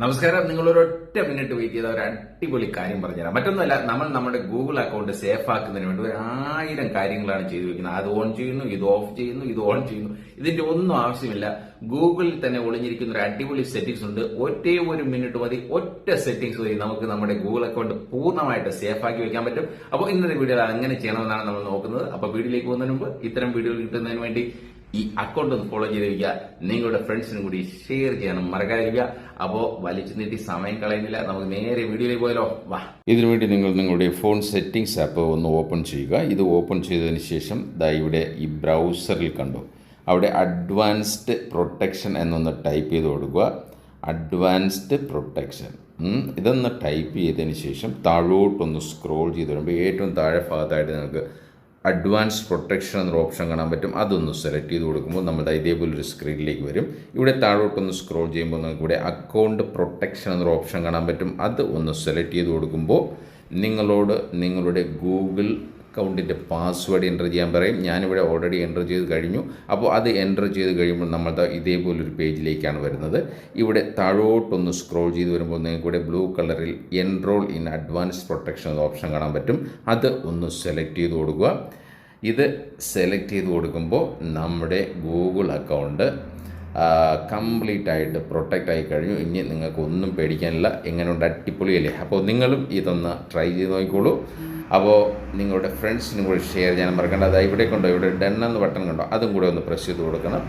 നമസ്കാരം. നിങ്ങൾ ഒരൊറ്റ മിനിറ്റ് വെയിറ്റ് ചെയ്ത ഒരു അടിപൊളി കാര്യം പറഞ്ഞുതരാം. മറ്റൊന്നുമല്ല, നമ്മൾ നമ്മുടെ ഗൂഗിൾ അക്കൗണ്ട് സേഫ് ആക്കുന്നതിന് വേണ്ടി 1000 കാര്യങ്ങളാണ് ചെയ്തു വെക്കുന്നത്. അത് ഓൺ ചെയ്യുന്നു, ഇത് ഓഫ് ചെയ്യുന്നു, ഇത് ഓൺ ചെയ്യുന്നു. ഇതിന്റെ ഒന്നും ആവശ്യമില്ല. ഗൂഗിളിൽ തന്നെ ഒളിഞ്ഞിരിക്കുന്ന ഒരു അടിപൊളി സെറ്റിംഗ്സ് ഉണ്ട്. ഒറ്റ ഒരു മിനിറ്റ് മതി, ഒറ്റ സെറ്റിംഗ്സ് വഴി നമുക്ക് നമ്മുടെ ഗൂഗിൾ അക്കൗണ്ട് പൂർണ്ണമായിട്ട് സേഫ് ആക്കി വെക്കാൻ പറ്റും. അപ്പോൾ ഇന്നത്തെ വീഡിയോയിൽ അങ്ങനെ ചെയ്യണമെന്നാണ് നമ്മൾ നോക്കുന്നത്. അപ്പോൾ വീഡിയോയിലേക്ക് പോകുന്നതിന് മുമ്പ് ഇത്തരം വീഡിയോകൾ കിട്ടുന്നതിന് വേണ്ടി ഈ അക്കൗണ്ട് ഒന്ന് ഫോളോ ചെയ്ത് വയ്ക്കുക. നിങ്ങളുടെ ഫ്രണ്ട്സിനും കൂടി ഷെയർ ചെയ്യാനും മറക്കാതിരിക്കുക. അപ്പോൾ വലിച്ചു നീട്ടി സമയം കളയുന്നില്ല, നമുക്ക് നേരെ വീഡിയോയിലേക്ക് പോയാലോ. വാ. ഇതിനുവേണ്ടി നിങ്ങൾ നിങ്ങളുടെ ഫോൺ സെറ്റിംഗ്സ് ആപ്പ് ഒന്ന് ഓപ്പൺ ചെയ്യുക. ഇത് ഓപ്പൺ ചെയ്തതിന് ശേഷം ഇവിടെ ഈ ബ്രൗസറിൽ കണ്ടു, അവിടെ അഡ്വാൻസ്ഡ് പ്രൊട്ടക്ഷൻ എന്നൊന്ന് ടൈപ്പ് ചെയ്ത് കൊടുക്കുക. അഡ്വാൻസ്ഡ് പ്രൊട്ടക്ഷൻ ഇതൊന്ന് ടൈപ്പ് ചെയ്തതിന് ശേഷം താഴോട്ടൊന്ന് സ്ക്രോൾ ചെയ്ത് വരുമ്പോൾ ഏറ്റവും താഴെ ഭാഗത്തായിട്ട് നിങ്ങൾക്ക് അഡ്വാൻസ് പ്രൊട്ടക്ഷൻ എന്നൊരു ഓപ്ഷൻ കാണാൻ പറ്റും. അതൊന്ന് സെലക്ട് ചെയ്ത് കൊടുക്കുമ്പോൾ നമ്മുടെ ഇതേപോലൊരു സ്ക്രീനിലേക്ക് വരും. ഇവിടെ താഴോട്ടൊന്ന് സ്ക്രോൾ ചെയ്യുമ്പോൾ നിങ്ങൾക്ക് ഇവിടെ അക്കൗണ്ട് പ്രൊട്ടക്ഷൻ എന്നൊരു ഓപ്ഷൻ കാണാൻ പറ്റും. അത് ഒന്ന് സെലക്ട് ചെയ്ത് കൊടുക്കുമ്പോൾ നിങ്ങളോട് നിങ്ങളുടെ ഗൂഗിൾ അക്കൗണ്ടിൻ്റെ പാസ്വേഡ് എൻ്റർ ചെയ്യാൻ പറയും. ഞാനിവിടെ ഓൾറെഡി എൻ്റർ ചെയ്ത് കഴിഞ്ഞു. അപ്പോൾ അത് എൻ്റർ ചെയ്ത് കഴിയുമ്പോൾ നമ്മൾ ഇതേപോലൊരു പേജിലേക്കാണ് വരുന്നത്. ഇവിടെ താഴോട്ടൊന്ന് സ്ക്രോൾ ചെയ്ത് വരുമ്പോൾ നിങ്ങൾക്ക് ഇവിടെ ബ്ലൂ കളറിൽ എൻറോൾ ഇൻ അഡ്വാൻസ് പ്രൊട്ടക്ഷൻ എന്ന ഓപ്ഷൻ കാണാൻ പറ്റും. അത് ഒന്ന് സെലക്ട് ചെയ്ത് കൊടുക്കുക. ഇത് സെലക്ട് ചെയ്ത് കൊടുക്കുമ്പോൾ നമ്മുടെ ഗൂഗിൾ അക്കൗണ്ട് കംപ്ലീറ്റ് ആയിട്ട് പ്രൊട്ടക്റ്റ് ആയി കഴിഞ്ഞു. ഇനി നിങ്ങൾക്ക് ഒന്നും പേടിക്കാനില്ല. എങ്ങനെയുണ്ട്, അടിപൊളിയല്ലേ? അപ്പോൾ നിങ്ങളും ഇതൊന്ന് ട്രൈ ചെയ്ത് നോക്കിക്കോളൂ. അപ്പോൾ നിങ്ങളുടെ ഫ്രണ്ട്സിനും കൂടി ഷെയർ ചെയ്യാൻ മറക്കേണ്ട. അത് ഇവിടെ കൊണ്ടോ, ഇവിടെ ഡൺ എന്ന് ബട്ടൺ കണ്ടോ, അതും കൂടെ ഒന്ന് പ്രസ് ചെയ്ത് കൊടുക്കണം.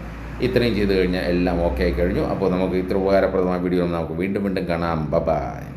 ഇത്രയും ചെയ്ത് കഴിഞ്ഞാൽ എല്ലാം ഓക്കെ ആയി കഴിഞ്ഞു. അപ്പോൾ നമുക്ക് ഇത്ര ഉപകാരപ്രദമായ വീഡിയോ നമുക്ക് വീണ്ടും കാണാം. ബൈ.